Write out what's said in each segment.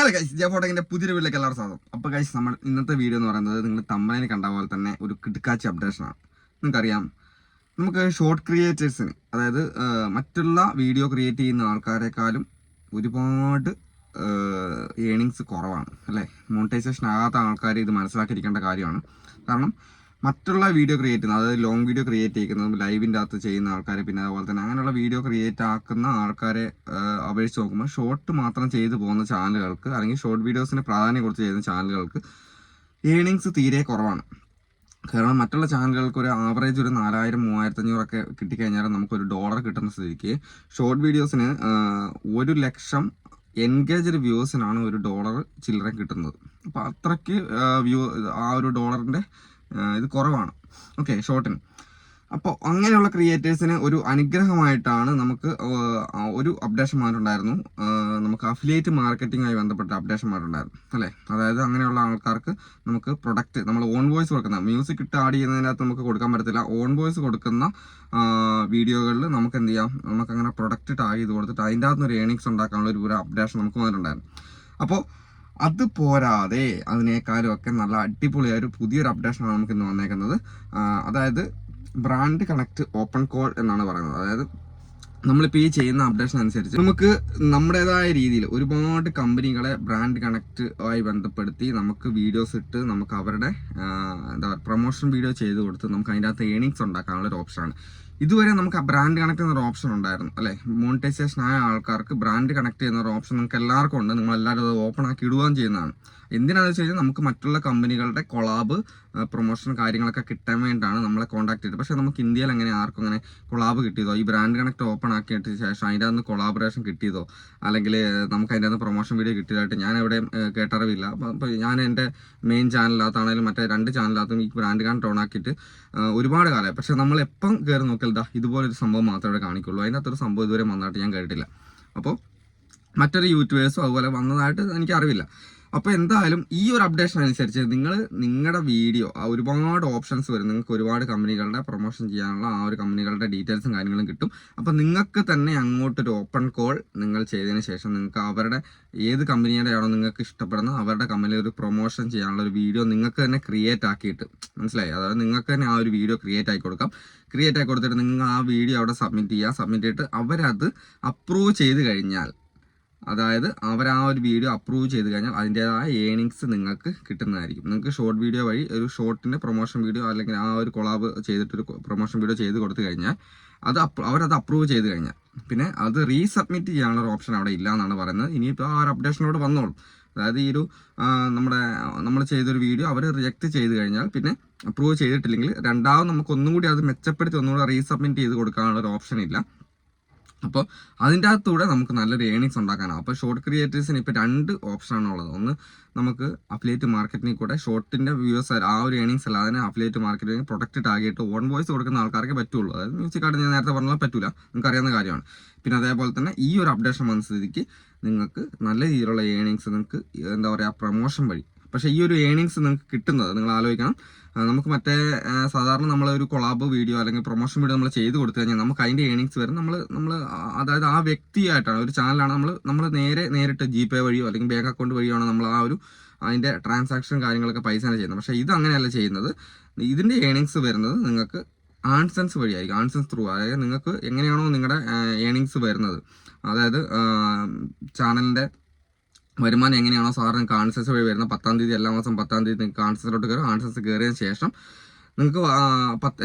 Hello guys, ജയഫോട്ടകിന്റെ പുതിയൊരു വീട്ടിലേക്ക് എല്ലാവരും സ്വാഗതം. അപ്പോൾ ഗൈസ്, നമ്മൾ ഇന്നത്തെ വീഡിയോ എന്ന് പറയുന്നത് നിങ്ങൾ തമ്പനയിൽ കണ്ട പോലെ തന്നെ ഒരു കിടുക്കാച്ചി അപ്ഡേഷനാണ്. നിങ്ങൾക്കറിയാം, നമുക്ക് ഷോർട്ട് ക്രിയേറ്റേഴ്സിന്, അതായത് മറ്റുള്ള വീഡിയോ ക്രിയേറ്റ് ചെയ്യുന്ന ആൾക്കാരെക്കാളും ഒരുപാട് ഏണിങ്സ് കുറവാണ് അല്ലേ. മോണിറ്റൈസേഷൻ ആകാത്ത ആൾക്കാർ ഇത് മനസ്സിലാക്കിയിരിക്കേണ്ട കാര്യമാണ്. കാരണം മറ്റുള്ള വീഡിയോ ക്രിയേറ്റ് ചെയ്യുന്ന, അതായത് ലോങ് വീഡിയോ ക്രിയേറ്റ് ചെയ്യുന്നതും ലൈവിൻ്റെ അകത്ത് ചെയ്യുന്ന ആൾക്കാരെ, പിന്നെ അതുപോലെ തന്നെ അങ്ങനെയുള്ള വീഡിയോ ക്രിയേറ്റ് ആക്കുന്ന ആൾക്കാരെ അപേക്ഷിച്ച് നോക്കുമ്പോൾ ഷോർട്ട് മാത്രം ചെയ്തു പോകുന്ന ചാനലുകൾക്ക്, അല്ലെങ്കിൽ ഷോർട്ട് വീഡിയോസിന് പ്രാധാന്യം കൊടുത്ത് ചെയ്യുന്ന ചാനലുകൾക്ക് ഏണിങ്സ് തീരെ കുറവാണ്. കാരണം മറ്റുള്ള ചാനലുകൾക്ക് ഒരു ആവറേജ് ഒരു 4000-3500 കിട്ടിക്കഴിഞ്ഞാൽ നമുക്കൊരു $1 കിട്ടുന്ന സ്ഥിതിക്ക് ഷോർട്ട് വീഡിയോസിന് 1,00,000 എൻഗേജ്ഡ് വ്യൂസിനാണ് $1 ചില്ലറ കിട്ടുന്നത്. അപ്പോൾ അത്രയ്ക്ക് ആ ഒരു ഡോളറിൻ്റെ ഇത് കുറവാണ് ഓക്കെ ഷോർട്ടിന്. അപ്പോൾ അങ്ങനെയുള്ള ക്രിയേറ്റേഴ്സിന് ഒരു അനുഗ്രഹമായിട്ടാണ് നമുക്ക് ഒരു അപ്ഡേഷൻ മാറ്റുണ്ടായിരുന്നു. നമുക്ക് അഫിലിയേറ്റ് മാർക്കറ്റിംഗുമായി ബന്ധപ്പെട്ട അപ്ഡേഷൻ മാറ്റുണ്ടായിരുന്നു അല്ലേ. അതായത് അങ്ങനെയുള്ള ആൾക്കാർക്ക് നമുക്ക് പ്രൊഡക്റ്റ്, നമ്മൾ ഓൺ വോയിസ് കൊടുക്കുന്ന, മ്യൂസിക് ഇട്ട് ആഡ് ചെയ്യുന്നതിനകത്ത് നമുക്ക് കൊടുക്കാൻ പറ്റത്തില്ല. ഓൺ വോയിസ് കൊടുക്കുന്ന വീഡിയോകളിൽ നമുക്ക് എന്ത് ചെയ്യാം, നമുക്കങ്ങനെ പ്രൊഡക്റ്റ് ടാഗ് ചെയ്ത് കൊടുത്തിട്ട് അതിൻ്റെ അകത്തുനിന്ന് ഒരു ഏണിങ്സ് ഉണ്ടാക്കാനുള്ള ഒരു അപ്ഡേഷൻ നമുക്ക് വന്നിട്ടുണ്ടായിരുന്നു. അപ്പോൾ അത് പോരാതെ അതിനേക്കാളും ഒക്കെ നല്ല അടിപൊളിയായ ഒരു പുതിയൊരു അപ്ഡേഷനാണ് നമുക്ക് ഇന്ന് വന്നേക്കുന്നത്. അതായത് ബ്രാൻഡ് കണക്ട് ഓപ്പൺ കോൾ എന്നാണ് പറയുന്നത്. അതായത് നമ്മളിപ്പോൾ ഈ ചെയ്യുന്ന അപ്ഡേഷൻ അനുസരിച്ച് നമുക്ക് നമ്മുടേതായ രീതിയിൽ ഒരുപാട് കമ്പനികളെ ബ്രാൻഡ് കണക്ട് ആയി ബന്ധപ്പെടുത്തി നമുക്ക് വീഡിയോസ് ഇട്ട് നമുക്ക് അവരുടെ പ്രൊമോഷൻ വീഡിയോ ചെയ്ത് കൊടുത്ത് നമുക്ക് അതിൻ്റെ അകത്ത് ഏണിങ്സ് ഉണ്ടാക്കാനുള്ള ഒരു ഓപ്ഷനാണ്. ഇതുവരെ നമുക്ക് ബ്രാൻഡ് കണക്ട് എന്നൊരു ഓപ്ഷൻ ഉണ്ടായിരുന്നു അല്ലേ. മോണിറ്റൈസേഷൻ ആയ ആൾക്കാർക്ക് ബ്രാൻഡ് കണക്ട് ചെയ്യുന്ന ഒരു ഓപ്ഷൻ നിങ്ങൾക്ക് എല്ലാവർക്കും ഉണ്ട്. നിങ്ങളെല്ലാവരും അത് ഓപ്പൺ ആക്കി ഇടുകയും ചെയ്യുന്നതാണ്. എന്തിനാണെന്ന് വെച്ച് കഴിഞ്ഞാൽ നമുക്ക് മറ്റുള്ള കമ്പനികളുടെ കൊളാബ് പ്രൊമോഷൻ കാര്യങ്ങളൊക്കെ കിട്ടാൻ വേണ്ടിയിട്ടാണ് നമ്മളെ കോൺടാക്ട് ചെയ്തത്. പക്ഷേ നമുക്ക് ഇന്ത്യയിൽ അങ്ങനെ ആർക്കും അങ്ങനെ കൊളാബ് കിട്ടിയതോ, ഈ ബ്രാൻഡ് കണക്ട് ഓപ്പൺ ആക്കിയിട്ട് ശേഷം അതിൻ്റെ അകത്ത് കൊളാബറേഷൻ കിട്ടിയതോ, അല്ലെങ്കിൽ നമുക്ക് അതിൻ്റെ അകത്ത് പ്രൊമോഷൻ വീഡിയോ കിട്ടിയതായിട്ട് ഞാൻ എവിടെയും കേട്ടറിവില്ല. അപ്പോൾ ഞാൻ എൻ്റെ മെയിൻ ചാനലിനകത്താണെങ്കിലും മറ്റേ 2 ചാനലിനകത്തും ഈ ബ്രാൻഡ് കണക്ട് ഓൺ ആക്കിയിട്ട് ഒരുപാട് കാലമായി. പക്ഷേ നമ്മൾ എപ്പം കയറി നോക്കിയാൽ ഇതുപോലൊരു സംഭവം മാത്രമേ ഇവിടെ കാണിക്കുള്ളൂ. അതിനകത്തൊരു സംഭവം ഇതുവരെ വന്നതായിട്ട് ഞാൻ കേട്ടിട്ടില്ല. അപ്പോൾ മറ്റൊരു യൂട്യൂബേഴ്സും അതുപോലെ വന്നതായിട്ട് എനിക്ക് അറിവില്ല. അപ്പോൾ എന്തായാലും ഈ ഒരു അപ്ഡേഷൻ അനുസരിച്ച് നിങ്ങളുടെ വീഡിയോ ഒരുപാട് ഓപ്ഷൻസ് വരും. നിങ്ങൾക്ക് ഒരുപാട് കമ്പനികളുടെ പ്രൊമോഷൻ ചെയ്യാനുള്ള ആ ഒരു കമ്പനികളുടെ ഡീറ്റെയിൽസും കാര്യങ്ങളും കിട്ടും. അപ്പോൾ നിങ്ങൾക്ക് തന്നെ അങ്ങോട്ടൊരു ഓപ്പൺ കോൾ നിങ്ങൾ ചെയ്തതിന് ശേഷം നിങ്ങൾക്ക് അവരുടെ ഏത് കമ്പനിയുടെ ആണോ നിങ്ങൾക്ക് ഇഷ്ടപ്പെടുന്നത് അവരുടെ കമ്പനിയിൽ ഒരു പ്രൊമോഷൻ ചെയ്യാനുള്ള ഒരു വീഡിയോ നിങ്ങൾക്ക് തന്നെ ക്രിയേറ്റ് ആക്കിയിട്ട്, മനസ്സിലായി, അതായത് നിങ്ങൾക്ക് തന്നെ ആ ഒരു വീഡിയോ ക്രിയേറ്റ് ആക്കി കൊടുക്കാം. ക്രിയേറ്റ് ആക്കി കൊടുത്തിട്ട് നിങ്ങൾ ആ വീഡിയോ അവിടെ സബ്മിറ്റ് ചെയ്തിട്ട് അവരത് അപ്രൂവ് ചെയ്ത് കഴിഞ്ഞാൽ, അതായത് അവർ ആ ഒരു വീഡിയോ അപ്രൂവ് ചെയ്ത് കഴിഞ്ഞാൽ അതിൻ്റേതായ ഏണിങ്സ് നിങ്ങൾക്ക് കിട്ടുന്നതായിരിക്കും. നിങ്ങൾക്ക് ഷോർട്ട് വീഡിയോ വഴി ഒരു ഷോർട്ടിൻ്റെ പ്രൊമോഷൻ വീഡിയോ അല്ലെങ്കിൽ ആ ഒരു കൊളാബ് ചെയ്തിട്ടൊരു പ്രൊമോഷൻ വീഡിയോ ചെയ്ത് കൊടുത്തു കഴിഞ്ഞാൽ അവരത് അപ്രൂവ് ചെയ്ത് കഴിഞ്ഞാൽ പിന്നെ അത് റീസബ്മിറ്റ് ചെയ്യാനുള്ള ഒരു ഓപ്ഷൻ അവിടെ ഇല്ല എന്നാണ് പറയുന്നത്. ഇനിയിപ്പോൾ ആ ഒരു അപ്ഡേഷനോട് വന്നോളും. അതായത് ഈ ഒരു നമ്മൾ ചെയ്തൊരു വീഡിയോ അവർ റിജക്റ്റ് ചെയ്ത് കഴിഞ്ഞാൽ, പിന്നെ അപ്രൂവ് ചെയ്തിട്ടില്ലെങ്കിൽ രണ്ടാമത് നമുക്ക് ഒന്നും കൂടി അത് മെച്ചപ്പെടുത്തി ഒന്നുകൂടി റീസബ്മിറ്റ് ചെയ്ത് കൊടുക്കാനുള്ള ഒരു ഓപ്ഷൻ ഇല്ല. അപ്പോൾ അതിൻ്റെ അകത്തൂടെ നമുക്ക് നല്ലൊരു ഏണിങ്സ് ഉണ്ടാക്കാനാണ്. അപ്പോൾ ഷോർട്ട് ക്രിയേറ്റേഴ്സിന് ഇപ്പോൾ 2 ഓപ്ഷനാണ് ഉള്ളത്. ഒന്ന്, നമുക്ക് അഫിലിയേറ്റ് മാർക്കറ്റിംഗ് കൂടെ ഷോർട്ടിൻ്റെ വ്യൂസ് ആ ഒരു ഏണിങ്സ് അല്ല, അതിന് അഫിലിയേറ്റ് മാർക്കറ്റിംഗ് പ്രൊഡക്റ്റ് ടാഗിയിട്ട് ഓൺ വോയിസ് കൊടുക്കുന്ന ആൾക്കാർക്ക് പറ്റുള്ളൂ. അതായത് മ്യൂസിക് ആയിട്ട് ഞാൻ നേരത്തെ പറഞ്ഞാൽ പറ്റില്ല, നിങ്ങൾക്ക് അറിയാവുന്ന കാര്യമാണ്. പിന്നെ അതേപോലെ തന്നെ ഈ ഒരു അപ്ഡേഷൻ വന്ന സ്ഥിതിക്ക് നിങ്ങൾക്ക് നല്ല രീതിയിലുള്ള ഏണിങ്സ് നിങ്ങൾക്ക് പ്രൊമോഷൻ വഴി. പക്ഷേ ഈ ഒരു ഏണിങ്സ് നിങ്ങൾക്ക് കിട്ടുന്നത് നിങ്ങൾ ആലോചിക്കണം, നമുക്ക് മറ്റേ സാധാരണ നമ്മളൊരു കൊളാബ് വീഡിയോ അല്ലെങ്കിൽ പ്രൊമോഷൻ വീഡിയോ നമ്മൾ ചെയ്ത് കൊടുത്തു കഴിഞ്ഞാൽ നമുക്ക് അതിൻ്റെ ഏണിങ്സ് വരും. നമ്മൾ അതായത് ആ വ്യക്തിയായിട്ടാണ്, ഒരു ചാനലാണ് നമ്മൾ നേരിട്ട് GPay വഴിയോ അല്ലെങ്കിൽ ബാങ്ക് അക്കൗണ്ട് വഴിയോ നമ്മൾ ആ ഒരു അതിൻ്റെ ട്രാൻസാക്ഷൻ കാര്യങ്ങളൊക്കെ പൈസയാണ് ചെയ്യുന്നത്. പക്ഷേ ഇത് അങ്ങനെയല്ല ചെയ്യുന്നത്. ഇതിൻ്റെ ഏണിങ്സ് വരുന്നത് നിങ്ങൾക്ക് ആൺസെൻസ് വഴിയായിരിക്കും, ആൺസെൻസ് ത്രൂ. അതായത് നിങ്ങൾക്ക് എങ്ങനെയാണോ നിങ്ങളുടെ ഏണിങ്സ് വരുന്നത്, അതായത് ചാനലിൻ്റെ വരുമാനം എങ്ങനെയാണോ സാറിന് നിങ്ങൾക്ക് ആൺസെൻസ് വഴി വരുന്ന 10-ാം തീയതി എല്ലാ മാസം 10-ാം തീയതി നിങ്ങൾക്ക് ആൺസെൻസിലോട്ട് കയറും. ആൺസെൻസ് കയറിയതിന് ശേഷം നിങ്ങൾക്ക്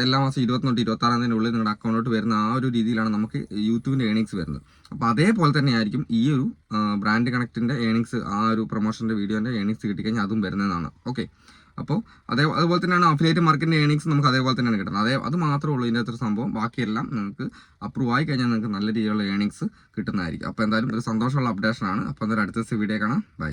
എല്ലാ മാസം 21-26-ാം തീയതിനുള്ളിൽ നിങ്ങളുടെ അക്കൗണ്ടിലോട്ട് വരുന്ന ആ ഒരു രീതിയിലാണ് നമുക്ക് യൂട്യൂബിൻ്റെ ഏണിങ്സ് വരുന്നത്. അപ്പോൾ അതേപോലെ തന്നെ ആയിരിക്കും ഈ ഒരു ബ്രാൻഡ് കണക്റ്റിൻ്റെ ഏണിങ്സ്, ആ ഒരു പ്രൊമോഷൻ്റെ വീഡിയോൻ്റെ ഏണിങ്സ് കിട്ടിക്കഴിഞ്ഞാൽ അതും വരുന്നതാണ്. ഓക്കെ, അപ്പോൾ അതുപോലെ തന്നെയാണ് അഫിലിയേറ്റ് മാർക്കറ്റിൻ്റെ ഏണിങ്സ് നമുക്ക് അതേപോലെ തന്നെയാണ് കിട്ടുന്നത്. അത് മാത്രമേ ഉള്ളൂ ഇതിൻ്റെ അത്ര സംഭവം. ബാക്കിയെല്ലാം നിങ്ങൾക്ക് അപ്രൂവ് ആയി കഴിഞ്ഞാൽ നിങ്ങൾക്ക് നല്ല രീതിയിലുള്ള ഏണിങ്സ് കിട്ടുന്നതായിരിക്കും. അപ്പോൾ എന്തായാലും ഒരു സന്തോഷമുള്ള അപ്ഡേഷനാണ്. അപ്പോൾ എന്തായാലും അടുത്ത ദിവസം വീഡിയോ കാണാം. ബൈ.